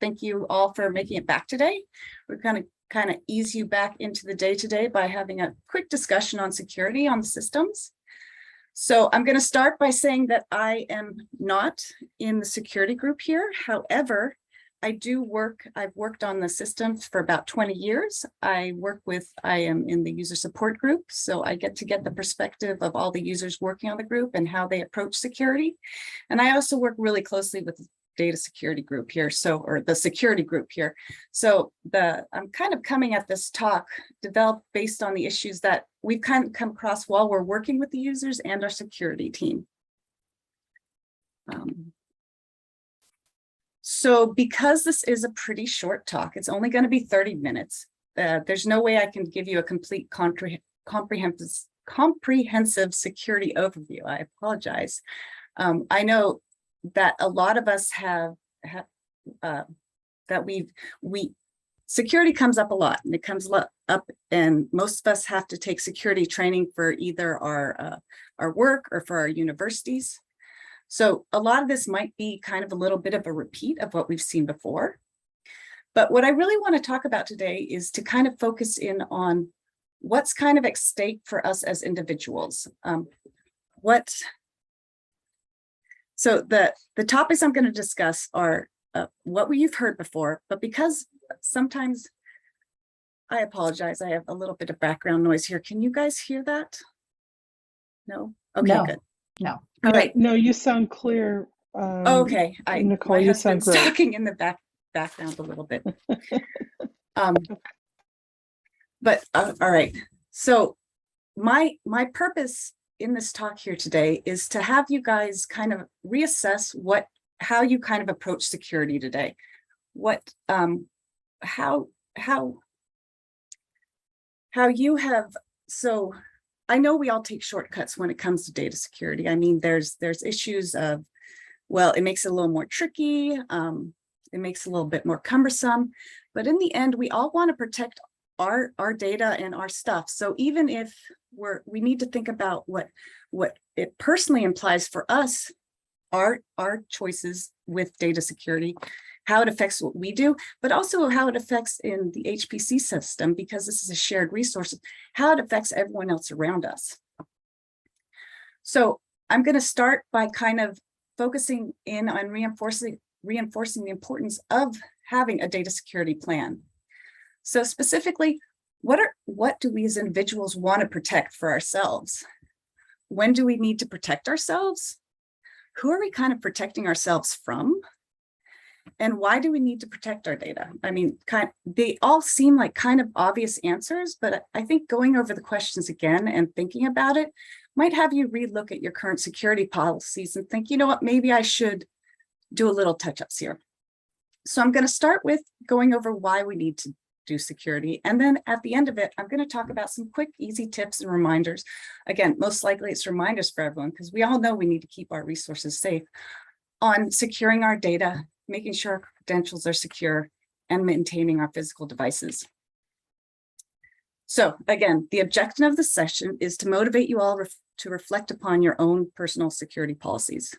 Thank you all for making it back today. We're going to kind of ease you back into the day today by having a quick discussion on security on the systems. So I'm going to start by saying that I am not in the security group here. However, I've worked on the systems for about 20 years. I am in the user support group, so I get the perspective of all the users working on the group and how they approach security. And I also work really closely with the data security group here, or the security group here. So I'm kind of coming at this talk developed based on the issues that we've kind of come across while we're working with the users and our security team. So because this is a pretty short talk, it's only going to be 30 minutes. There's no way I can give you a complete comprehensive security overview. I apologize. I know that a lot of us security comes up a lot, and it comes up, and most of us have to take security training for either our work or for our universities. So a lot of this might be kind of a little bit of a repeat of what we've seen before. But what I really want to talk about today is to kind of focus in on what's kind of at stake for us as individuals. So the topics I'm going to discuss are what you've heard before, but because sometimes, I apologize, I have a little bit of background noise here. Can you guys hear that? No? Okay, no. Good. No. All right. No, you sound clear. Okay. Nicole, you sound great. Talking in the background a little bit. But all right. So my purpose in this talk here today is to have you guys kind of reassess how you kind of approach security today. How you have, so I know we all take shortcuts when it comes to data security. I mean, there's issues of, well, it makes it a little more tricky. It makes it a little bit more cumbersome, but in the end, we all want to protect our data and our stuff. So even if we need to think about what it personally implies for us, our choices with data security, how it affects what we do, but also how it affects in the HPC system, because this is a shared resource, how it affects everyone else around us. So I'm going to start by kind of focusing in on reinforcing the importance of having a data security plan. So specifically, what do we as individuals want to protect for ourselves? When do we need to protect ourselves? Who are we kind of protecting ourselves from? And why do we need to protect our data? I mean, they all seem like kind of obvious answers, but I think going over the questions again and thinking about it might have you relook at your current security policies and think, you know what, maybe I should do a little touch-ups here. So I'm going to start with going over why we need to do security. And then at the end of it, I'm going to talk about some quick, easy tips and reminders. Again, most likely it's reminders for everyone, because we all know we need to keep our resources safe, on securing our data, making sure our credentials are secure, and maintaining our physical devices. So again, the objective of the session is to motivate you all to reflect upon your own personal security policies.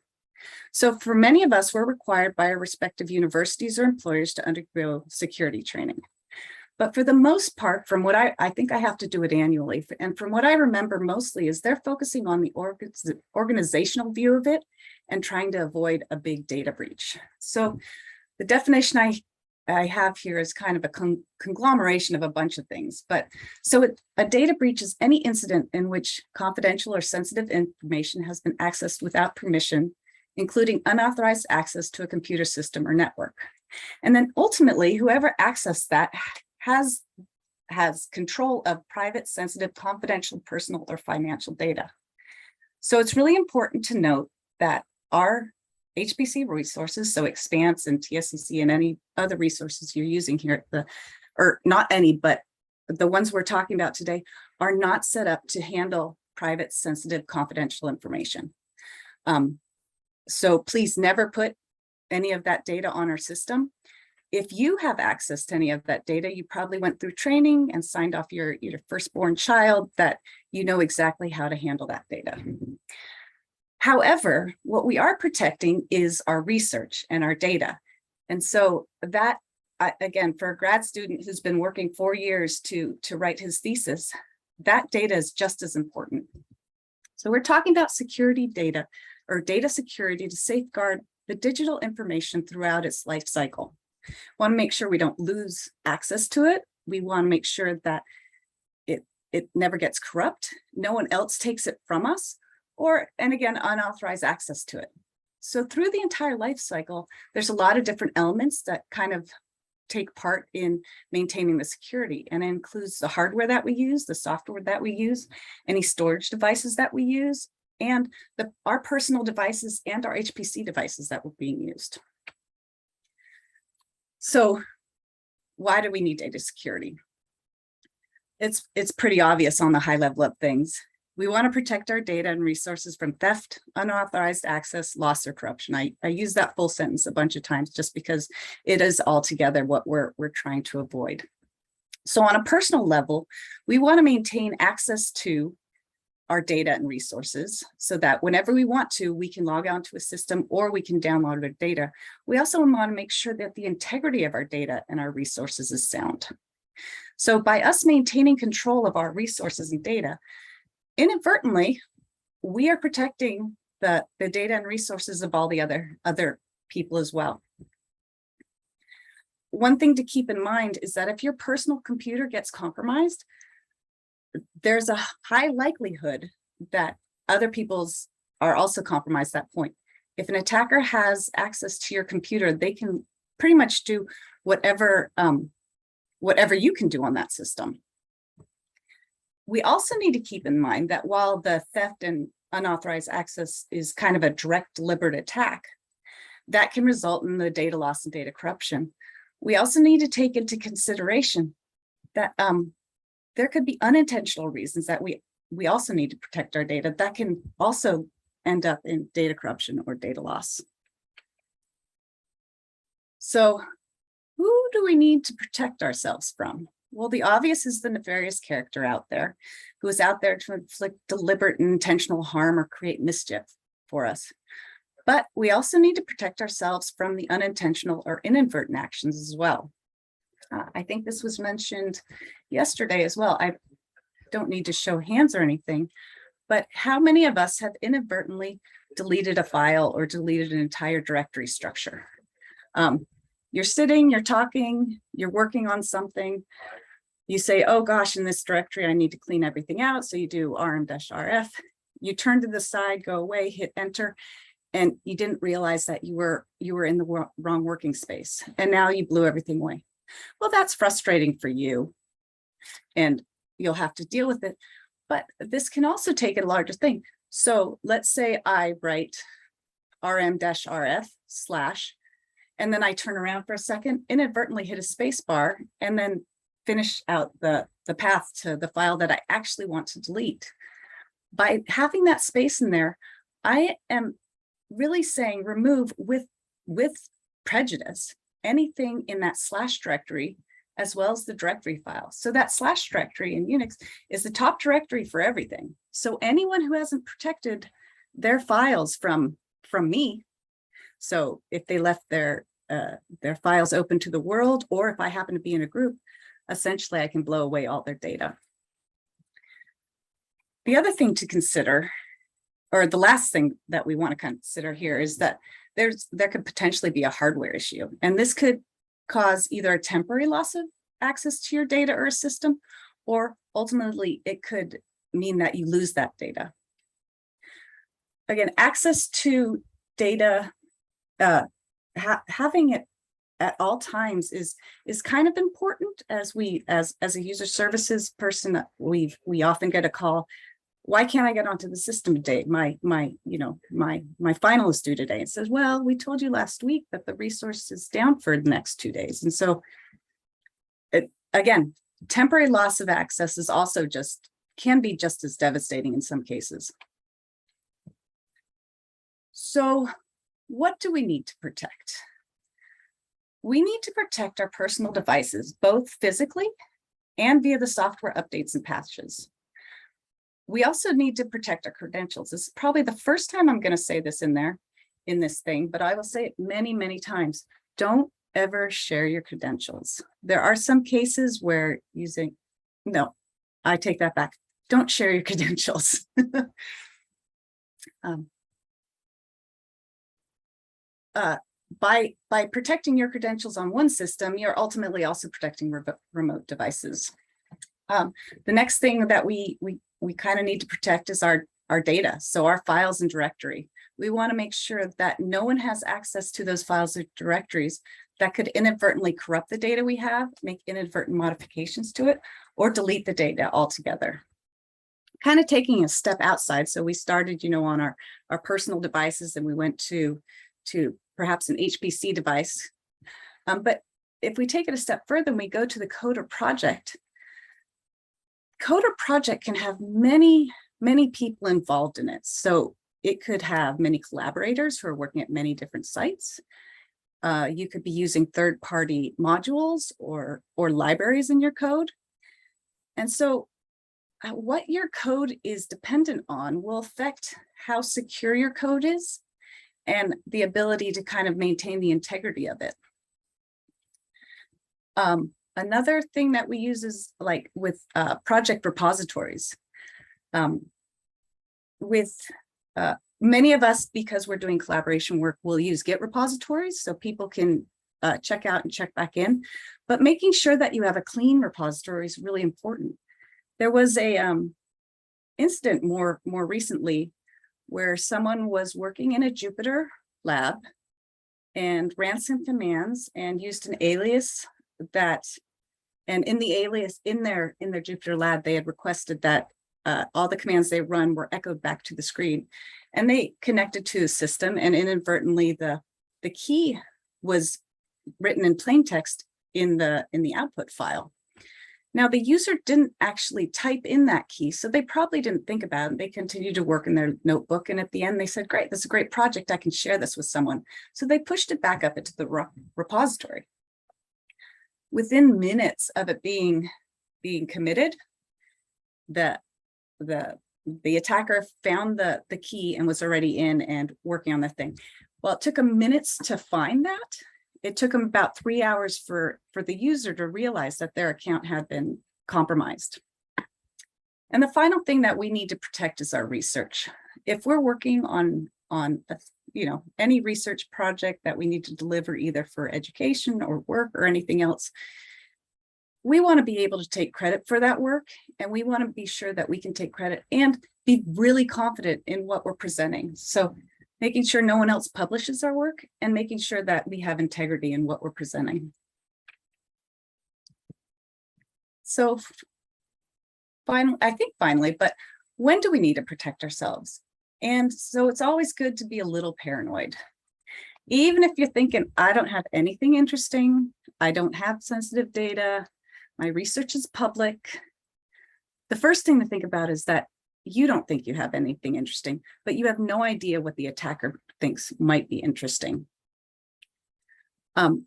So for many of us, we're required by our respective universities or employers to undergo security training. But for the most part, from what I think I have to do it annually, and from what I remember mostly is they're focusing on the organizational view of it and trying to avoid a big data breach. So the definition I have here is kind of a conglomeration of a bunch of things. But so a data breach is any incident in which confidential or sensitive information has been accessed without permission, including unauthorized access to a computer system or network. And then ultimately, whoever accessed that has control of private, sensitive, confidential, personal, or financial data. So it's really important to note that our HPC resources, so Expanse and TSCC and any other resources you're using here, or not any, but the ones we're talking about today, are not set up to handle private, sensitive, confidential information. So please never put any of that data on our system. If you have access to any of that data, you probably went through training and signed off your firstborn child that you know exactly how to handle that data. However, what we are protecting is our research and our data. And so that, again, for a grad student who's been working 4 years to write his thesis, that data is just as important. So we're talking about security data or data security to safeguard the digital information throughout its life cycle. Want to make sure we don't lose access to it. We want to make sure that it never gets corrupt. No one else takes it from us, and again, unauthorized access to it. So through the entire life cycle, there's a lot of different elements that kind of take part in maintaining the security, and it includes the hardware that we use, the software that we use, any storage devices that we use, and our personal devices and our HPC devices that were being used. So why do we need data security? It's pretty obvious on the high level of things. We want to protect our data and resources from theft, unauthorized access, loss, or corruption. I use that full sentence a bunch of times just because it is altogether what we're trying to avoid. So on a personal level, we want to maintain access to our data and resources so that whenever we want to, we can log on to a system or we can download our data. We also want to make sure that the integrity of our data and our resources is sound. So by us maintaining control of our resources and data, inadvertently, we are protecting the data and resources of all the other people as well. One thing to keep in mind is that if your personal computer gets compromised, there's a high likelihood that other people's are also compromised at that point. If an attacker has access to your computer, they can pretty much do whatever you can do on that system. We also need to keep in mind that while the theft and unauthorized access is kind of a direct, deliberate attack, that can result in the data loss and data corruption. We also need to take into consideration that there could be unintentional reasons that we also need to protect our data that can also end up in data corruption or data loss. So who do we need to protect ourselves from? Well, the obvious is the nefarious character out there who is out there to inflict deliberate and intentional harm or create mischief for us. But we also need to protect ourselves from the unintentional or inadvertent actions as well. I think this was mentioned yesterday as well. I don't need to show hands or anything, but how many of us have inadvertently deleted a file or deleted an entire directory structure? You're sitting, you're talking, you're working on something. You say, oh gosh, in this directory, I need to clean everything out. So you do rm-rf, you turn to the side, go away, hit enter, and you didn't realize that you were in the wrong working space. And now you blew everything away. Well, that's frustrating for you and you'll have to deal with it. But this can also take a larger thing. So let's say I write rm-rf / and then I turn around for a second, inadvertently hit a space bar, and then finish out the path to the file that I actually want to delete. By having that space in there, I am really saying remove with prejudice anything in that / directory, as well as the directory file. So that / directory in Unix is the top directory for everything. So anyone who hasn't protected their files from me, so if they left their files open to the world, or if I happen to be in a group, essentially I can blow away all their data. The other thing to consider, or the last thing that we want to consider here, is that there could potentially be a hardware issue. And this could cause either a temporary loss of access to your data or a system, or ultimately it could mean that you lose that data. Again, access to data, having it at all times is kind of important. As a user services person, we often get a call, why can't I get onto the system today? My final is due today. It says, well, we told you last week that the resource is down for the next 2 days. And so again, temporary loss of access is also can be just as devastating in some cases. So what do we need to protect? We need to protect our personal devices, both physically and via the software updates and patches. We also need to protect our credentials. This is probably the first time I'm going to say this in this thing, but I will say it many, many times. Don't ever share your credentials. There are some cases where no, I take that back. Don't share your credentials. By protecting your credentials on one system, you're ultimately also protecting remote devices. The next thing that we kind of need to protect is our data, so our files and directory. We want to make sure that no one has access to those files or directories that could inadvertently corrupt the data we have, make inadvertent modifications to it, or delete the data altogether. Kind of taking a step outside. So we started, on our personal devices, and we went to perhaps an HPC device. But if we take it a step further and we go to the coder project can have many, many people involved in it. So it could have many collaborators who are working at many different sites. You could be using third-party modules or libraries in your code. And so what your code is dependent on will affect how secure your code is and the ability to kind of maintain the integrity of it. Another thing that we use is like with project repositories. Many of us, because we're doing collaboration work, will use Git repositories so people can check out and check back in. But making sure that you have a clean repository is really important. There was a incident more recently where someone was working in a Jupyter lab and ran some commands and used an alias and in the alias in their Jupyter lab, they had requested that all the commands they run were echoed back to the screen, and they connected to the system, and inadvertently the key was written in plain text in the output file. Now, the user didn't actually type in that key, so they probably didn't think about it. They continued to work in their notebook, and at the end they said, great, this is a great project, I can share this with someone. So they pushed it back up into the repository. Within minutes of it being committed, the attacker found the key and was already in and working on the thing. Well, it took them minutes to find that. It took them about 3 hours for the user to realize that their account had been compromised. And the final thing that we need to protect is our research. If we're working on any research project that we need to deliver either for education or work or anything else, we want to be able to take credit for that work, and we want to be sure that we can take credit and be really confident in what we're presenting. So making sure no one else publishes our work and making sure that we have integrity in what we're presenting. So finally, but when do we need to protect ourselves? And so it's always good to be a little paranoid. Even if you're thinking, I don't have anything interesting, I don't have sensitive data, my research is public. The first thing to think about is that you don't think you have anything interesting, but you have no idea what the attacker thinks might be interesting. And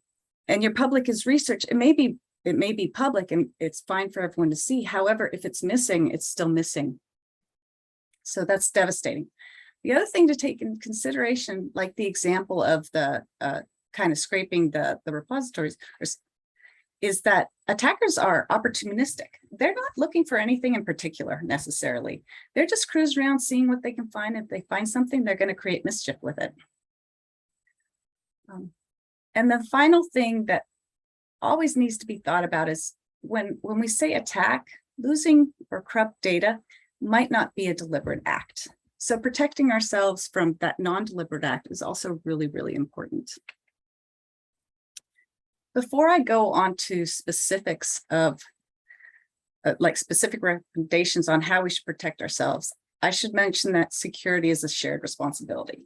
your public is research. It may be public and it's fine for everyone to see. However, if it's missing, it's still missing. So that's devastating. The other thing to take into consideration, like the example of the kind of scraping the repositories, is that attackers are opportunistic. They're not looking for anything in particular necessarily. They're just cruising around seeing what they can find. If they find something, they're going to create mischief with it. And the final thing that always needs to be thought about is when we say attack, losing or corrupt data might not be a deliberate act. So protecting ourselves from that non-deliberate act is also really, really important. Before I go on to specifics of specific recommendations on how we should protect ourselves, I should mention that security is a shared responsibility.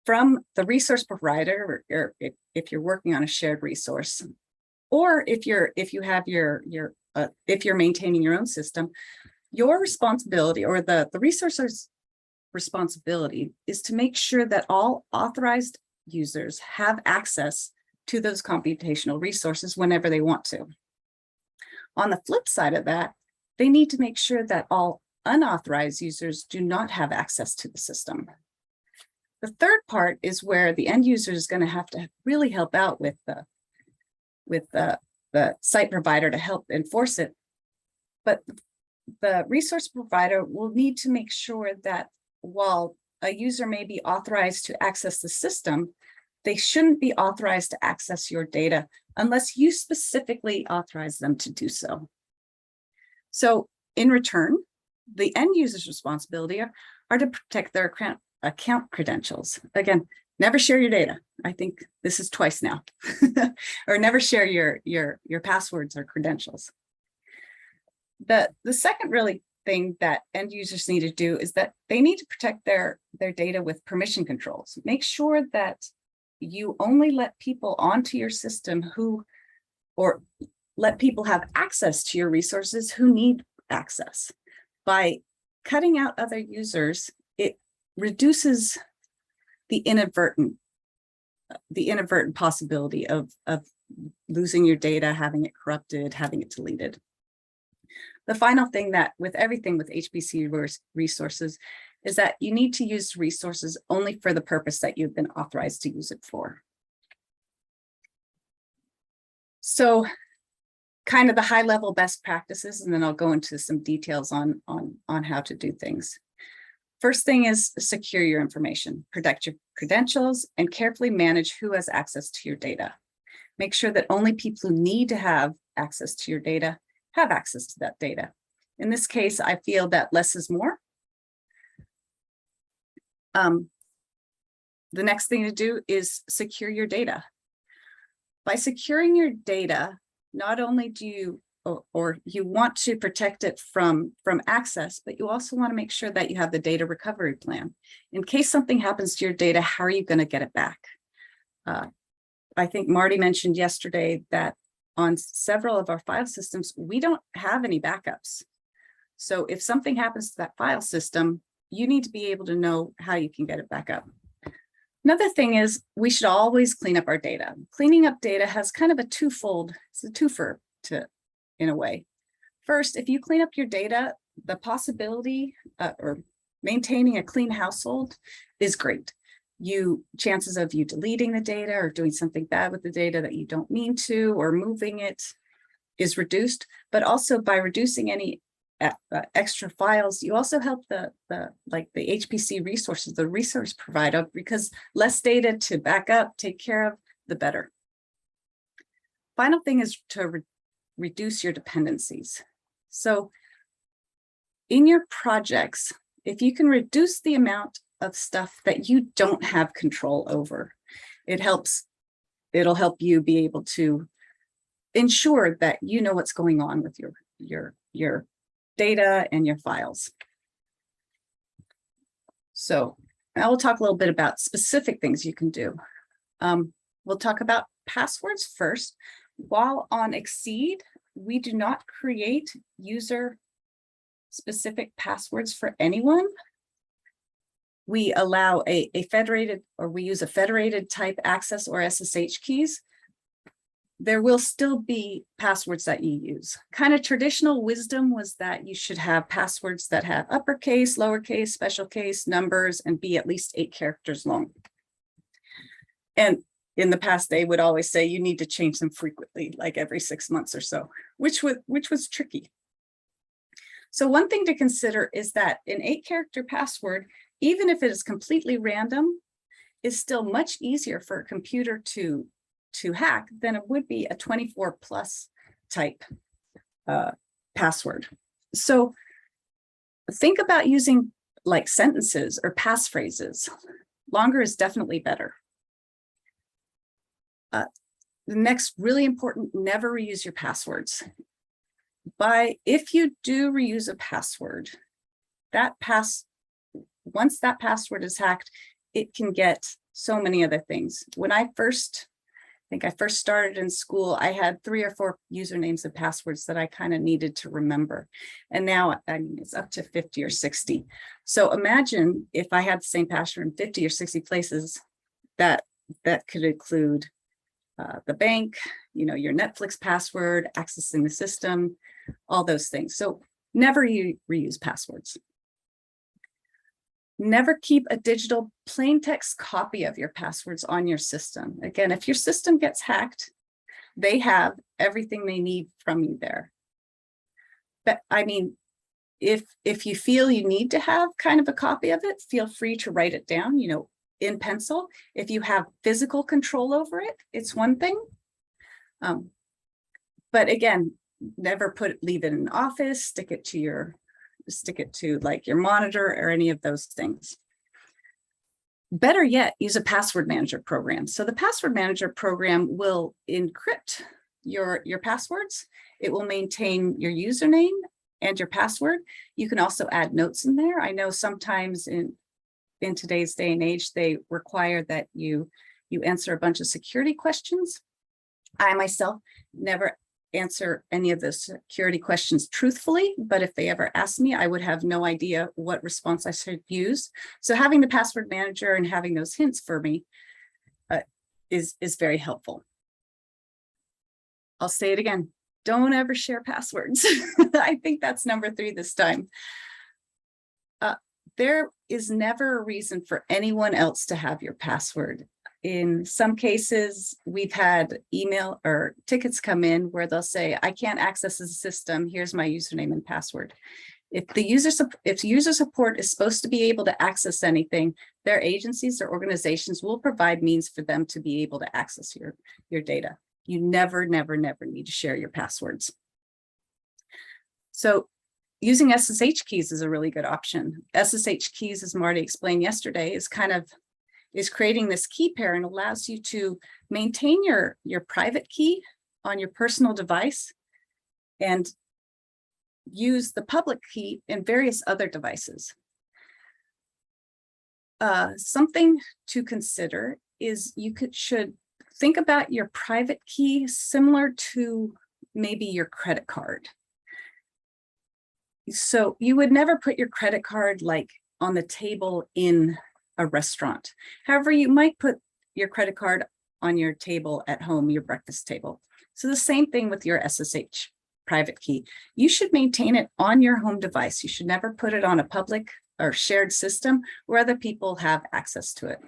From the resource provider, or if you're working on a shared resource, or if you're maintaining your own system, your responsibility or the resource's responsibility is to make sure that all authorized users have access to those computational resources whenever they want to. On the flip side of that, they need to make sure that all unauthorized users do not have access to the system. The third part is where the end user is going to have to really help out with the site provider to help enforce it. But the resource provider will need to make sure that while a user may be authorized to access the system, they shouldn't be authorized to access your data unless you specifically authorize them to do so. So in return, the end user's responsibility are to protect their account credentials. Again, never share your data. I think this is twice now. Or never share your passwords or credentials. The second really thing that end users need to do is that they need to protect their data with permission controls. Make sure that you only let people onto your system or let people have access to your resources who need access. By cutting out other users, it reduces the inadvertent possibility of losing your data, having it corrupted, having it deleted. The final thing that with everything with HPC resources is that you need to use resources only for the purpose that you've been authorized to use it for. So kind of the high level best practices, and then I'll go into some details on how to do things. First thing is secure your information, protect your credentials, and carefully manage who has access to your data. Make sure that only people who need to have access to your data have access to that data. In this case, I feel that less is more. The next thing to do is secure your data. By securing your data, not only do you or you want to protect it from access, but you also want to make sure that you have the data recovery plan. In case something happens to your data, how are you going to get it back? I think Marty mentioned yesterday that on several of our file systems, we don't have any backups. So if something happens to that file system, you need to be able to know how you can get it back up. Another thing is we should always clean up our data. Cleaning up data has kind of it's a twofer in a way. First, if you clean up your data, the possibility or maintaining a clean household is great. Chances of you deleting the data or doing something bad with the data that you don't mean to or moving it is reduced, but also by reducing any extra files, you also help the HPC resources, the resource provider, because less data to back up, take care of, the better. Final thing is to reduce your dependencies. So in your projects, if you can reduce the amount of stuff that you don't have control over, it'll help you be able to ensure that you know what's going on with your data and your files. So I will talk a little bit about specific things you can do. We'll talk about passwords first. While on Exceed, we do not create user-specific passwords for anyone. We allow a federated, or we use a federated type access or SSH keys. There will still be passwords that you use. Kind of traditional wisdom was that you should have passwords that have uppercase, lowercase, special case, numbers, and be at least 8 characters long. And in the past, they would always say you need to change them frequently, like every 6 months or so, which was tricky. So one thing to consider is that an 8-character password, even if it is completely random, is still much easier for a computer to hack than it would be a 24+ type password. So think about using like sentences or passphrases. Longer is definitely better. The next really important, never reuse your passwords. If you do reuse a password, once that password is hacked, it can get so many other things. When I think I first started in school, I had 3 or 4 usernames and passwords that I kind of needed to remember. And now it's up to 50 or 60. So imagine if I had the same password in 50 or 60 places, that could include the bank, your Netflix password, accessing the system, all those things. So never reuse passwords. Never keep a digital plain text copy of your passwords on your system. Again, if your system gets hacked, they have everything they need from you there. But I mean, if you feel you need to have kind of a copy of it, feel free to write it down, in pencil. If you have physical control over it, it's one thing. But again, never leave it in an office, stick it to like your monitor or any of those things. Better yet, use a password manager program. So the password manager program will encrypt your passwords. It will maintain your username and your password. You can also add notes in there. I know sometimes in today's day and age, they require that you answer a bunch of security questions. I myself never answer any of the security questions truthfully, but if they ever ask me, I would have no idea what response I should use. So having the password manager and having those hints for me is very helpful. I'll say it again. Don't ever share passwords. I think that's number 3 this time. There is never a reason for anyone else to have your password. In some cases, we've had email or tickets come in where they'll say, I can't access the system. Here's my username and password. If user support is supposed to be able to access anything, their agencies or organizations will provide means for them to be able to access your data. You never need to share your passwords. So using SSH keys is a really good option. SSH keys, as Marty explained yesterday, is creating this key pair and allows you to maintain your private key on your personal device and use the public key in various other devices. Something to consider is should think about your private key similar to maybe your credit card. So you would never put your credit card like on the table in a restaurant. However, you might put your credit card on your table at home, your breakfast table. So the same thing with your SSH private key. You should maintain it on your home device. You should never put it on a public or shared system where other people have access to it.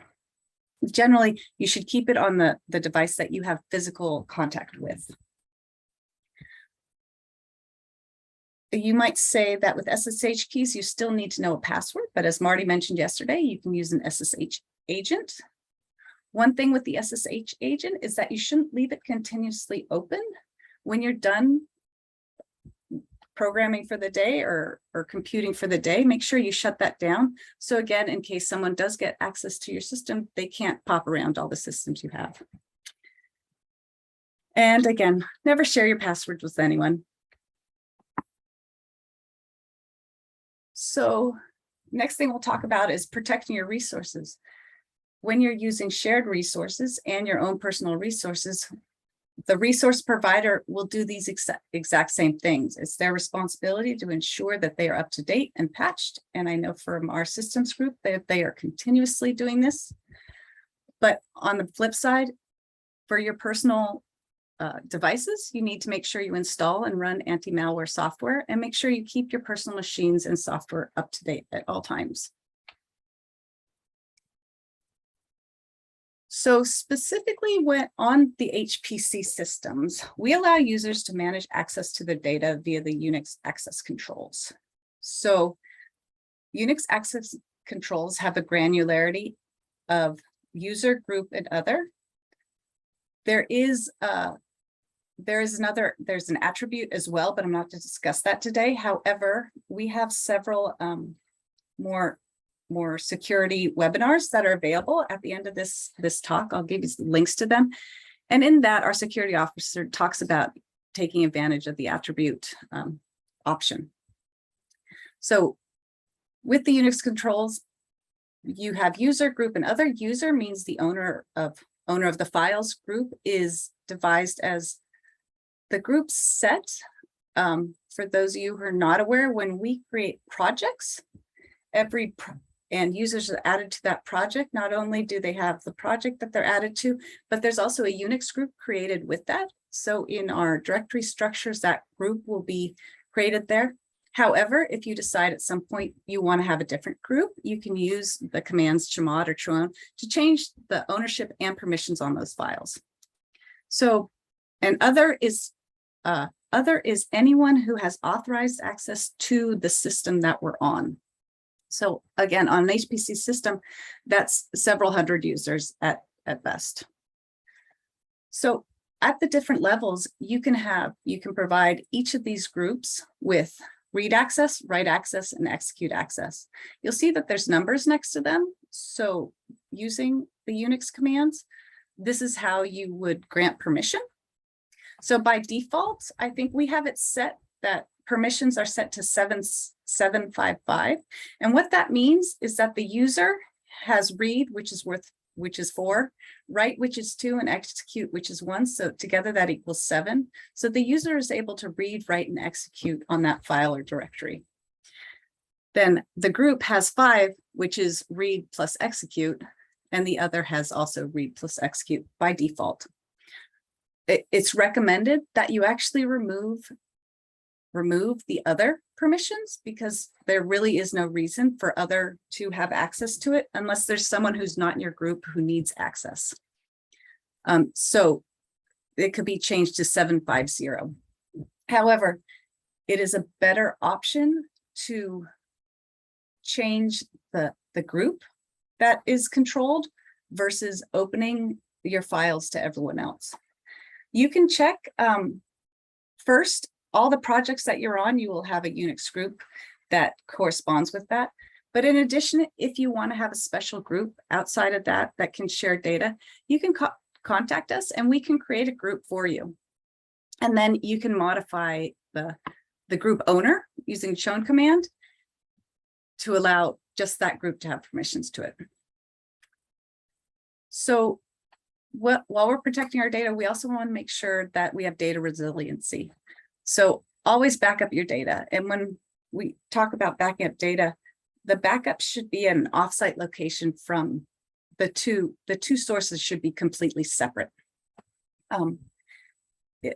Generally, you should keep it on the device that you have physical contact with. You might say that with SSH keys, you still need to know a password, but as Marty mentioned yesterday, you can use an SSH agent. One thing with the SSH agent is that you shouldn't leave it continuously open. When you're done programming for the day or computing for the day, make sure you shut that down. So again, in case someone does get access to your system, they can't pop around all the systems you have. And again, never share your passwords with anyone. So next thing we'll talk about is protecting your resources. When you're using shared resources and your own personal resources, the resource provider will do these exact same things. It's their responsibility to ensure that they are up to date and patched. And I know from our systems group that they are continuously doing this. But on the flip side, for your personal devices, you need to make sure you install and run anti-malware software and make sure you keep your personal machines and software up to date at all times. So specifically when on the HPC systems, we allow users to manage access to their data via the Unix access controls. So Unix access controls have a granularity of user, group, and other. There's an attribute as well, but I'm not to discuss that today. However, we have several more security webinars that are available at the end of this talk. I'll give you links to them. And in that, our security officer talks about taking advantage of the attribute option. So with the Unix controls, you have user, group, and other. User means the owner of the files. Group is devised as the group set. For those of you who are not aware, when we create projects, and users are added to that project, not only do they have the project that they're added to, but there's also a Unix group created with that. So in our directory structures, that group will be created there. However, if you decide at some point you want to have a different group, you can use the commands chmod or chown to change the ownership and permissions on those files. So, and other is anyone who has authorized access to the system that we're on. So again, on an HPC system, that's several hundred users at best. So at the different levels, you can provide each of these groups with read access, write access, and execute access. You'll see that there's numbers next to them. So using the Unix commands, this is how you would grant permission. So by default, I think we have it set that permissions are set to 755. And what that means is that the user has read, which is 4, write, which is 2, and execute, which is 1. So together that equals 7. So the user is able to read, write, and execute on that file or directory. Then the group has 5, which is read plus execute, and the other has also read plus execute by default. It's recommended that you actually remove the other permissions, because there really is no reason for other to have access to it unless there's someone who's not in your group who needs access. So it could be changed to 750. However, it is a better option to change the group that is controlled versus opening your files to everyone else. You can check first, all the projects that you're on, you will have a Unix group that corresponds with that. But in addition, if you want to have a special group outside of that that can share data, you can contact us and we can create a group for you. And then you can modify the group owner using chown command to allow just that group to have permissions to it. So while we're protecting our data, we also want to make sure that we have data resiliency. So always back up your data. And when we talk about backing up data, the backup should be at an offsite location from the two sources should be completely separate. On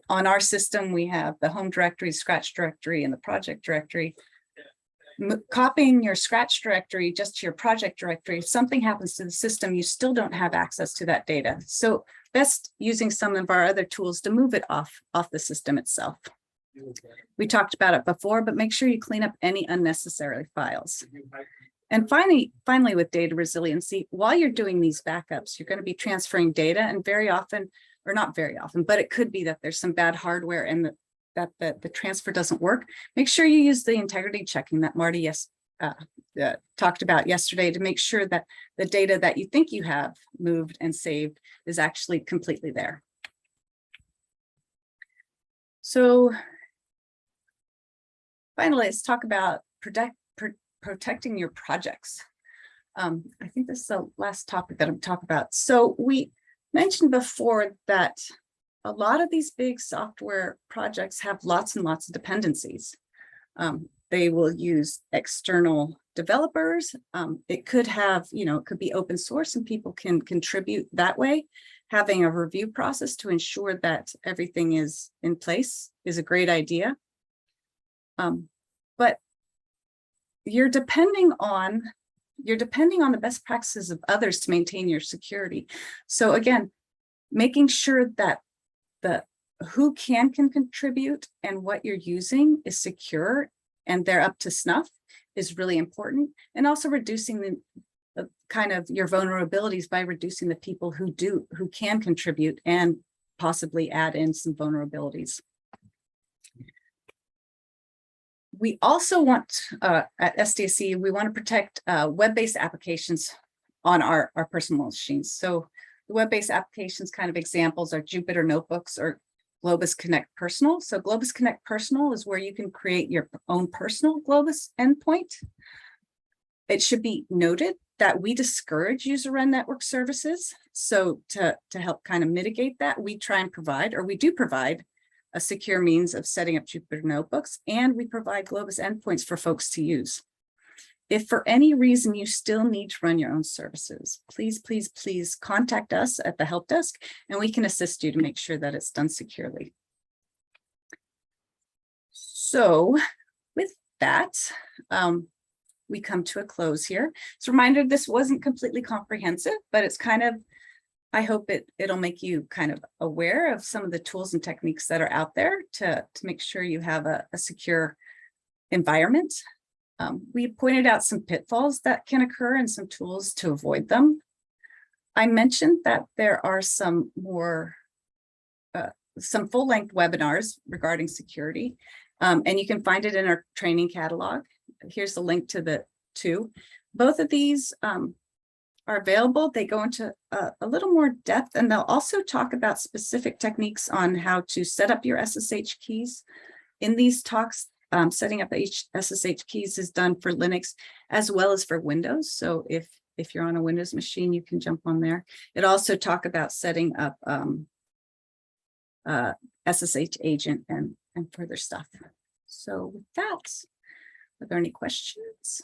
our system, we have the home directory, scratch directory, and the project directory. Copying your scratch directory just to your project directory, if something happens to the system, you still don't have access to that data. So best using some of our other tools to move it off the system itself. We talked about it before, but make sure you clean up any unnecessary files. And finally, with data resiliency, while you're doing these backups, you're going to be transferring data, and very often, or not very often, but it could be that there's some bad hardware and that the transfer doesn't work. Make sure you use the integrity checking that Marty talked about yesterday to make sure that the data that you think you have moved and saved is actually completely there. So finally, let's talk about protecting your projects. I think this is the last topic that I'm talking about. So we mentioned before that a lot of these big software projects have lots and lots of dependencies. They will use external developers. It could have, it could be open source and people can contribute that way. Having a review process to ensure that everything is in place is a great idea. But you're depending on the best practices of others to maintain your security. So again, making sure that who can contribute and what you're using is secure and they're up to snuff is really important. And also reducing the kind of your vulnerabilities by reducing the people who can contribute and possibly add in some vulnerabilities. We also want, at SDSC, we want to protect web-based applications on our personal machines. So the web-based applications kind of examples are Jupyter Notebooks or Globus Connect Personal. So Globus Connect Personal is where you can create your own personal Globus endpoint. It should be noted that we discourage user-run network services. So to help kind of mitigate that, we try and provide, or we do provide, a secure means of setting up Jupyter Notebooks, and we provide Globus endpoints for folks to use. If for any reason you still need to run your own services, please, please, please contact us at the help desk and we can assist you to make sure that it's done securely. So with that, we come to a close here. It's a reminder, this wasn't completely comprehensive, but it's kind of, I hope it'll make you kind of aware of some of the tools and techniques that are out there to make sure you have a secure environment. We pointed out some pitfalls that can occur and some tools to avoid them. I mentioned that there are some more, some full-length webinars regarding security, and you can find it in our training catalog. Here's the link to the two. Both of these are available. They go into a little more depth, and they'll also talk about specific techniques on how to set up your SSH keys. In these talks, setting up SSH keys is done for Linux as well as for Windows. So if you're on a Windows machine, you can jump on there. It also talk about setting up SSH agent and further stuff. So with that, are there any questions?